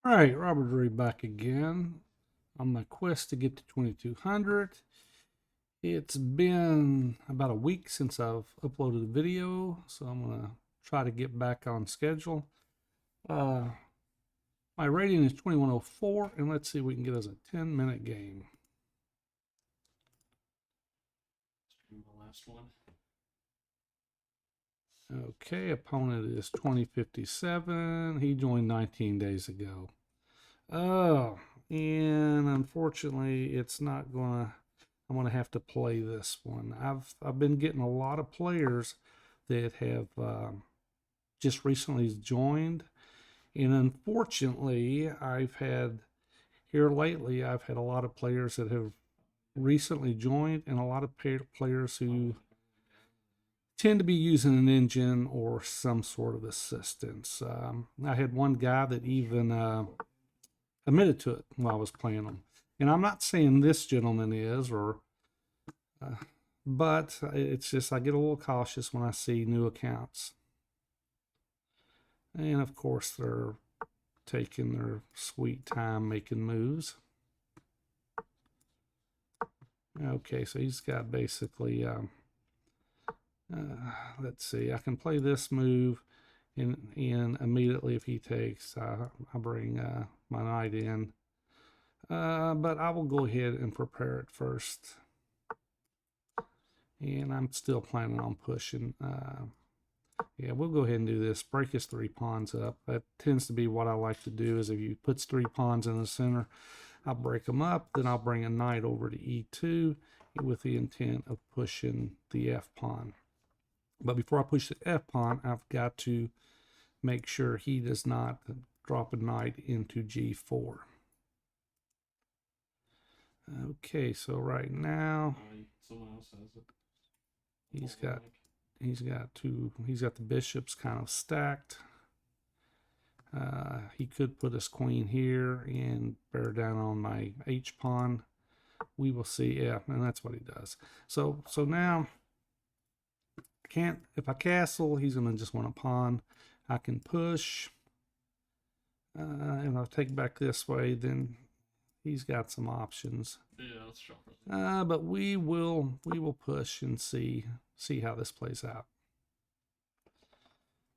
All right, Robert Drury back again on my quest to get to 2200. It's been about a week since I've uploaded a video, so I'm going to try to get back on schedule. My rating is 2104, and let's see if we can get us a 10-minute game. Stream the last one. Okay, opponent is 2057. He joined 19 days ago. Oh, and unfortunately, it's not gonna. I'm gonna have to play this one. I've been getting a lot of players that have just recently joined, and unfortunately, I've had here lately. I've had a lot of players that have recently joined, and a lot of players who tend to be using an engine or some sort of assistance. I had one guy that even admitted to it while I was playing them. And I'm not saying this gentleman is, but it's just I get a little cautious when I see new accounts. And of course, they're taking their sweet time making moves. Okay, so he's got basically, let's see, I can play this move, and immediately if he takes, I bring my knight in. But I will go ahead and prepare it first. And I'm still planning on pushing. Yeah, we'll go ahead and do this. Break his 3 pawns up. That tends to be what I like to do, is if he puts 3 pawns in the center, I'll break them up. Then I'll bring a knight over to e2 with the intent of pushing the f pawn. But before I push the f pawn, I've got to make sure he does not drop a knight into g4. Okay, so right now someone else has it. he's got the bishops kind of stacked. He could put his queen here and bear down on my h pawn. We will see. Yeah, and that's what he does. So now I can't. If I castle, he's gonna just want a pawn. I can push, and I'll take back this way. Then he's got some options. Yeah, let's jump. But we will push and see how this plays out.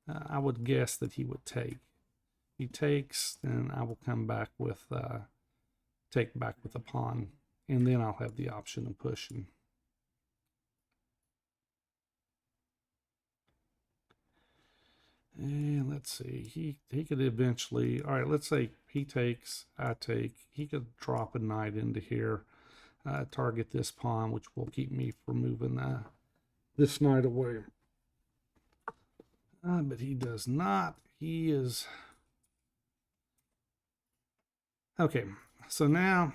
I would guess that he would take. If he takes, then I will come back with take back with a pawn, and then I'll have the option of pushing. And let's see, he could eventually. All right, let's say he takes, I take. He could drop a knight into here, target this pawn, which will keep me from moving this knight away. But he does not. He is okay. So now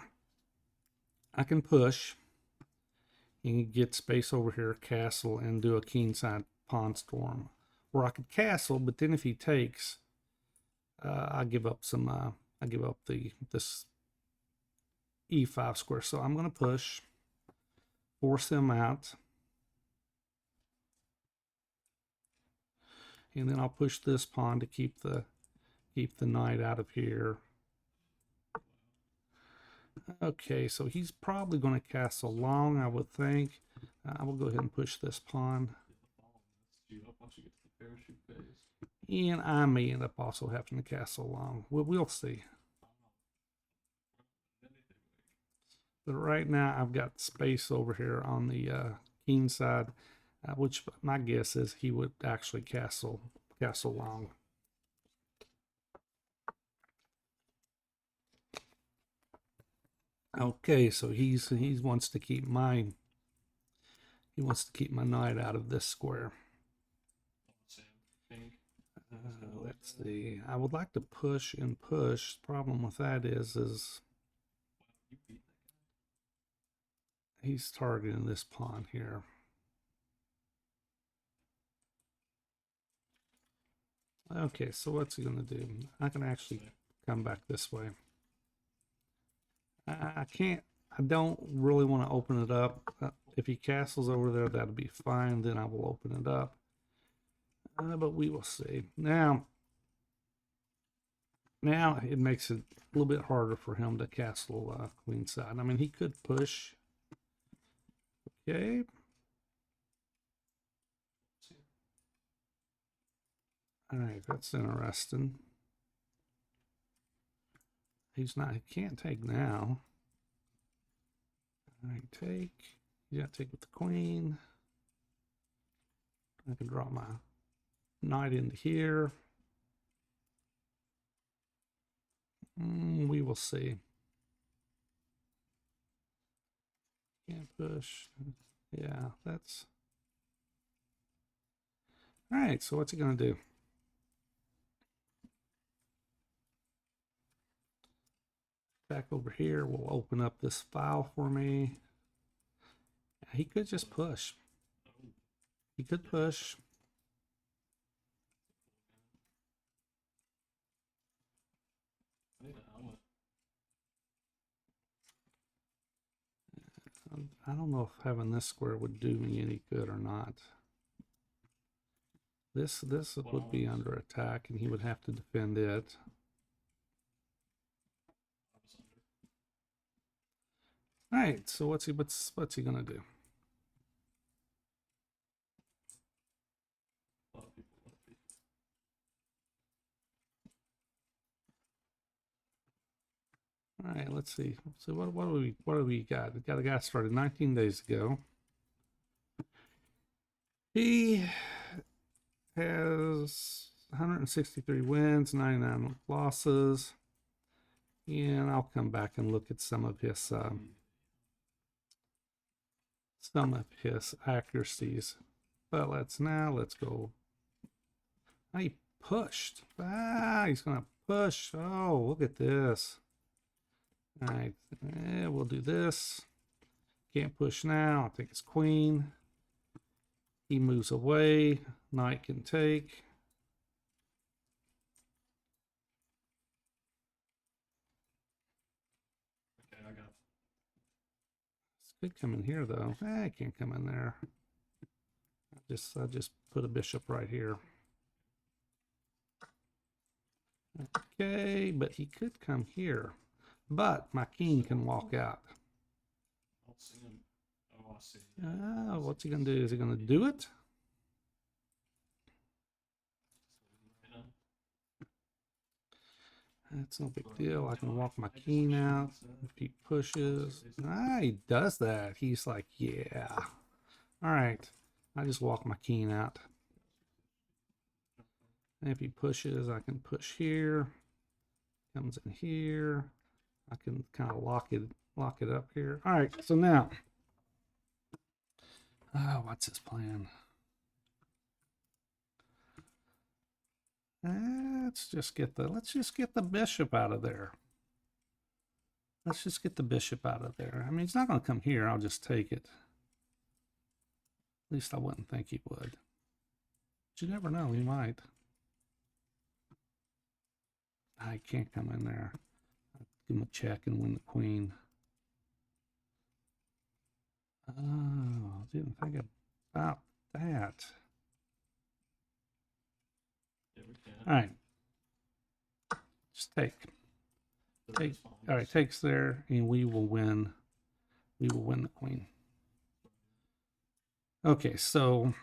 I can push and get space over here, castle, and do a Kingside pawn storm. Or I could castle, but then if he takes, I give up some. I give up this e5 square. So I'm going to push, force him out, and then I'll push this pawn to keep the knight out of here. Okay, so he's probably going to castle long, I would think. I will go ahead and push this pawn. And I may end up also having to castle long. We'll see. But right now, I've got space over here on the Kingside, which my guess is he would actually castle long. Okay, so he wants to keep my knight out of this square. Let's see. I would like to push and push. The problem with that is he's targeting this pawn here. Okay, so what's he gonna do? I can actually come back this way. I can't. I don't really want to open it up. If he castles over there, that'll be fine. Then I will open it up. But we will see. Now, Now it makes it a little bit harder for him to castle queenside. I mean, he could push. Okay. All right, that's interesting. He can't take now. All right, take. You got to take with the queen. I can draw my knight into here. We will see. Can't push. Yeah, that's... All right, so what's he going to do? Back over here, we'll open up this file for me. He could just push. He could push. I don't know if having this square would do me any good or not. This would be under attack, and he would have to defend it. All right, so what's he gonna do? All right, let's see. So what do we got? We got a guy started 19 days ago. He has 163 wins, 99 losses, and I'll come back and look at some of his accuracies. But let's go. He pushed. He's gonna push. Oh, look at this. All right, we'll do this. Can't push now. I'll take his queen. He moves away. Knight can take. Okay, I got it. This could come in here though. I can't come in there. I just put a bishop right here. Okay, but he could come here. But my king can walk out. I don't see him. Oh, I see. What's he gonna do? Is he gonna do it? That's no big deal. I can walk my king out if he pushes. He does that. He's like, yeah. All right. I just walk my king out. And if he pushes, I can push here. Comes in here. I can kind of lock it up here. All right. So now, what's his plan? Let's just get the bishop out of there. Let's just get the bishop out of there. I mean, he's not going to come here. I'll just take it. At least I wouldn't think he would. But you never know. He might. I can't come in there. I'll give him a check and win the queen. Oh, didn't think about that. Yeah, we can. All right. Just take. All right, takes there, and we will win. We will win the queen. Okay, so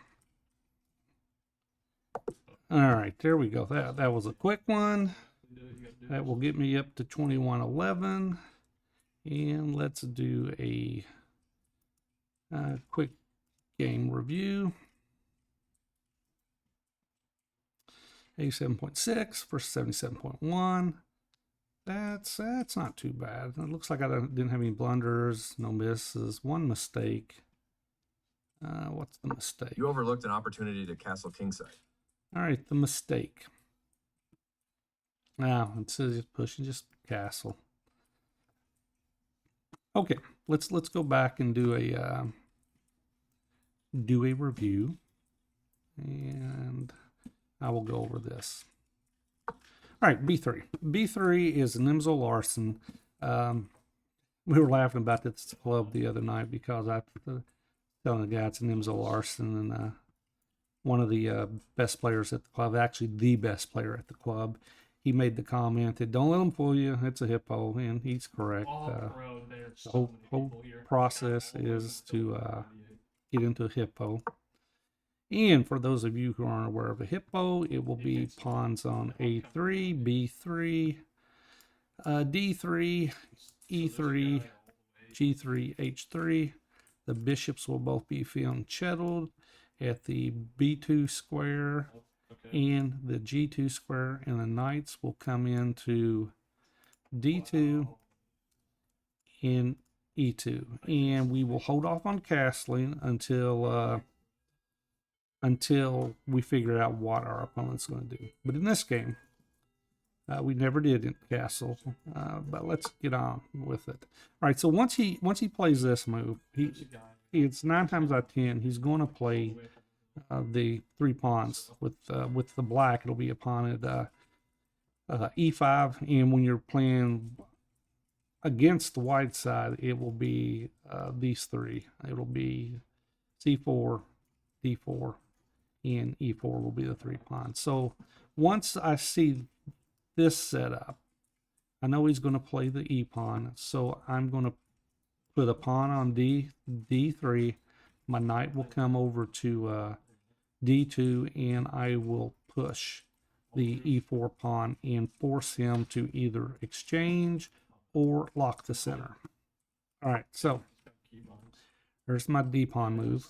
all right, there we go. That was a quick one. That will get me up to 2111, and let's do a quick game review. 87.6 versus 77.1. That's not too bad. It looks like I didn't have any blunders, no misses, one mistake. What's the mistake? You overlooked an opportunity to castle Kingside. All right, the mistake. Now it says just pushing, just castle. Okay, let's go back and do a review, and I will go over this. All right, B3. B3 is Nimzo Larson. We were laughing about this club the other night because I telling the guy it's Nimzo Larson, and one of the best players at the club, actually the best player at the club. he made the comment that don't let them fool you. It's a hippo, and he's correct. Off road, there's The so many whole people here. process All the way is to to 98. get into a hippo. And for those of you who aren't aware of a hippo, it will be pawns on A3, B3, D3, E3, G3, H3. The bishops will both be fianchettoed at the B2 square and the G2 square, and the knights will come into D2 and E2. And we will hold off on castling until we figure out what our opponent's going to do. But in this game, we never did in castle, but let's get on with it. All right, so once he plays this move, it's 9 times out of 10 he's going to play the 3 pawns. With the black, it'll be a pawn at E5, and when you're playing against the white side, it will be these 3. It'll be C4, D4, and E4 will be the 3 pawns. So once I see this setup, I know he's going to play the E pawn, so I'm going to put a pawn on D3. My knight will come over to D2, and I will push the E4 pawn and force him to either exchange or lock the center. All right, so there's my D pawn move.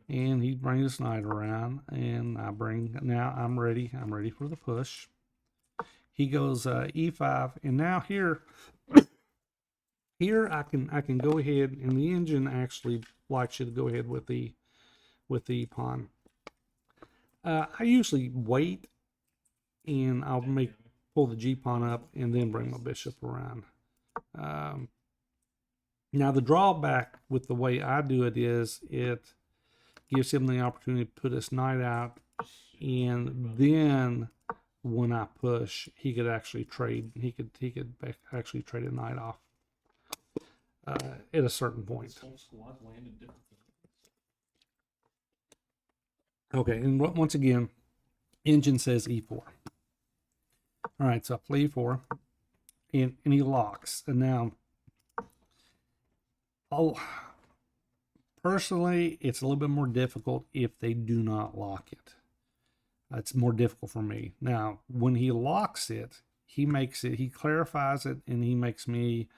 And he brings his knight around, and now I'm ready for the push. He goes E5, and now here I can go ahead, and the engine actually likes you to go ahead with the pawn. I usually wait, and I'll pull the G pawn up and then bring my bishop around. Now the drawback with the way I do it is it gives him the opportunity to put his knight out, and then when I push, he could actually trade. He could actually trade a knight off at a certain point. Okay, and once again, engine says E4. All right, so I play E4, and he locks. And now, personally, it's a little bit more difficult if they do not lock it. It's more difficult for me. Now, when he locks it, he clarifies it, and he lets me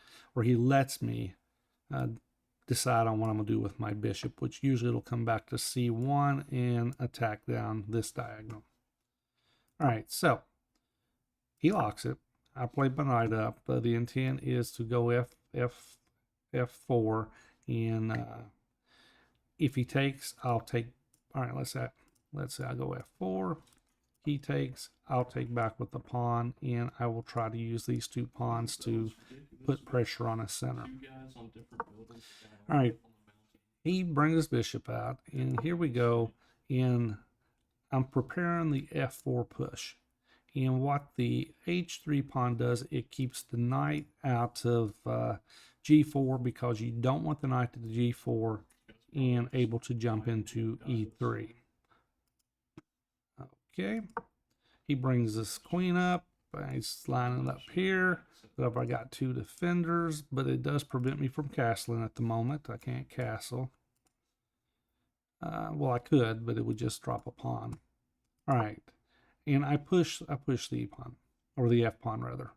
decide on what I'm going to do with my bishop, which usually it'll come back to C1 and attack down this diagonal. All right, so he locks it. I played my knight up. The intent is to go F4, and if he takes, I'll take. All right, let's say I go F4. He takes, I'll take back with the pawn, and I will try to use these 2 pawns to put pressure on his center. All right, he brings his bishop out, and here we go, and I'm preparing the F4 push. And what the H3 pawn does, it keeps the knight out of G4, because you don't want the knight to the G4 and able to jump into E3. Okay, he brings this queen up. He's lining up here. But I got 2 defenders, but it does prevent me from castling at the moment. I can't castle. Well, I could, but it would just drop a pawn. All right, and I push the E pawn, or the F pawn rather.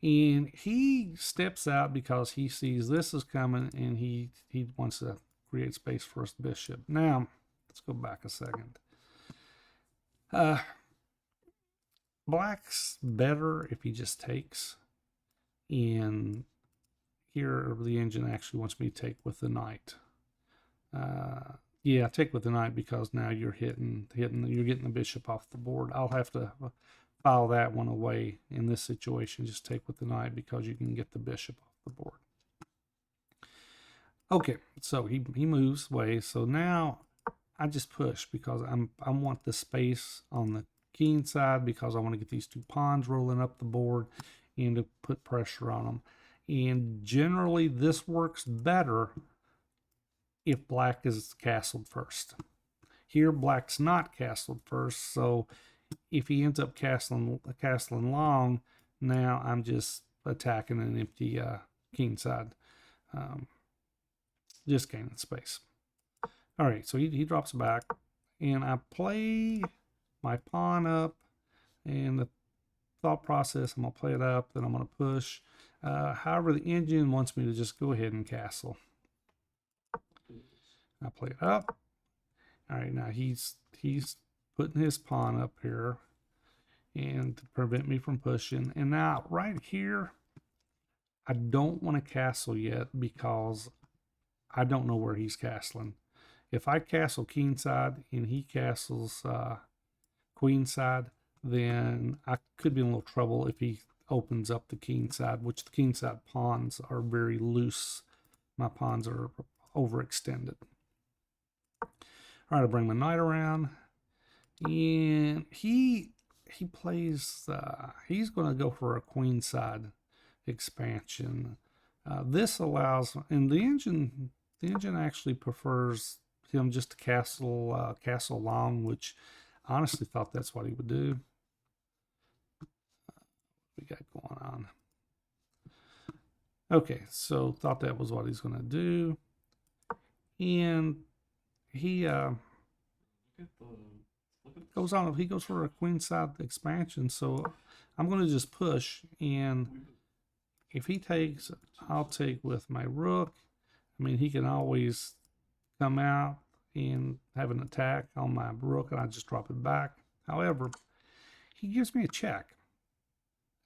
And he steps out because he sees this is coming, and he wants to create space for his bishop. Now, let's go back a second. Black's better if he just takes, and here the engine actually wants me to take with the knight. Yeah, take with the knight because now you're getting the bishop off the board. I'll have to file that one away in this situation. Just take with the knight because you can get the bishop off the board. Okay, so he moves away. So now I just push because I want the space on the Kingside because I want to get these 2 pawns rolling up the board and to put pressure on them. And generally this works better if black is castled first. Here black's not castled first, so if he ends up castling long, now I'm just attacking an empty kingside, just gaining space. All right, so he drops back, and I play my pawn up, and the thought process, I'm going to play it up, then I'm going to push. However, the engine wants me to just go ahead and castle. I play it up. All right, now he's putting his pawn up here and to prevent me from pushing. And now right here, I don't want to castle yet because I don't know where he's castling. If I castle kingside and he castles queenside, then I could be in a little trouble if he opens up the kingside, which the kingside pawns are very loose. My pawns are overextended. All right, I bring my knight around, and he plays, he's going to go for a queenside expansion. This allows, and the engine actually prefers him just to castle long, which I honestly thought that's what he would do. We got going on. Okay, so thought that was what he's going to do, and he goes on. He goes for a queenside expansion, so I'm going to just push, and if he takes, I'll take with my rook. I mean, he can always come out and have an attack on my rook, and I just drop it back. However, he gives me a check,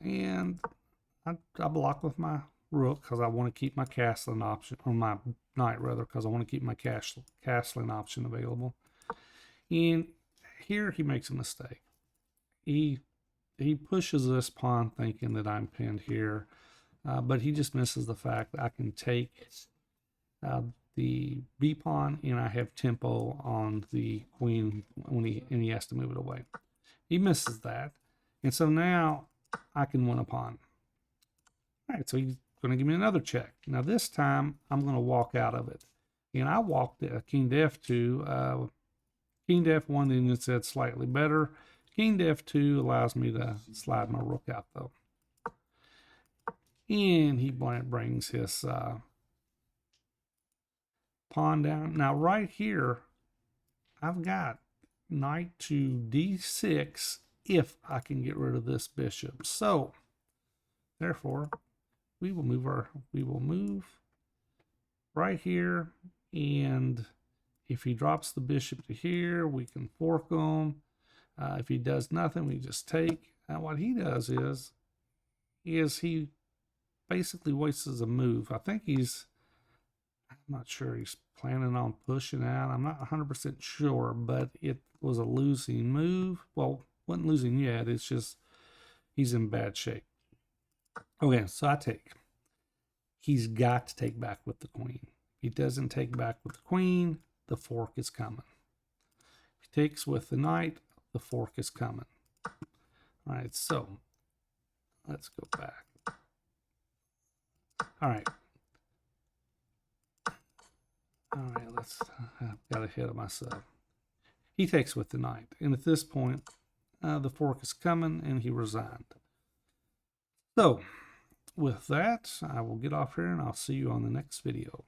and I block with my rook because I want to keep my castling option, or my knight rather, because I want to keep my castling option available. And here he makes a mistake. He pushes this pawn thinking that I'm pinned here, but he just misses the fact that I can take the B pawn, and I have tempo on the queen when he has to move it away. He misses that, and so now I can win a pawn. All right, so he's going to give me another check. Now this time I'm going to walk out of it, and I walked king to f2. King to f1, then it said slightly better. King to f2 allows me to slide my rook out though, and he brings his pawn down. Now right here, I've got knight to d6 if I can get rid of this bishop. So therefore, we will move right here, and if he drops the bishop to here, we can fork him. If he does nothing, we just take. Now what he does is he basically wastes a move. I think I'm not sure he's planning on pushing out. I'm not 100% sure, but it was a losing move. Well, wasn't losing yet. It's just he's in bad shape. Okay, so I take. He's got to take back with the queen. If he doesn't take back with the queen, the fork is coming. If he takes with the knight, the fork is coming. All right, so let's go back. All right. I've got ahead of myself. He takes with the knight, and at this point, the fork is coming, and he resigned. So, with that, I will get off here, and I'll see you on the next video.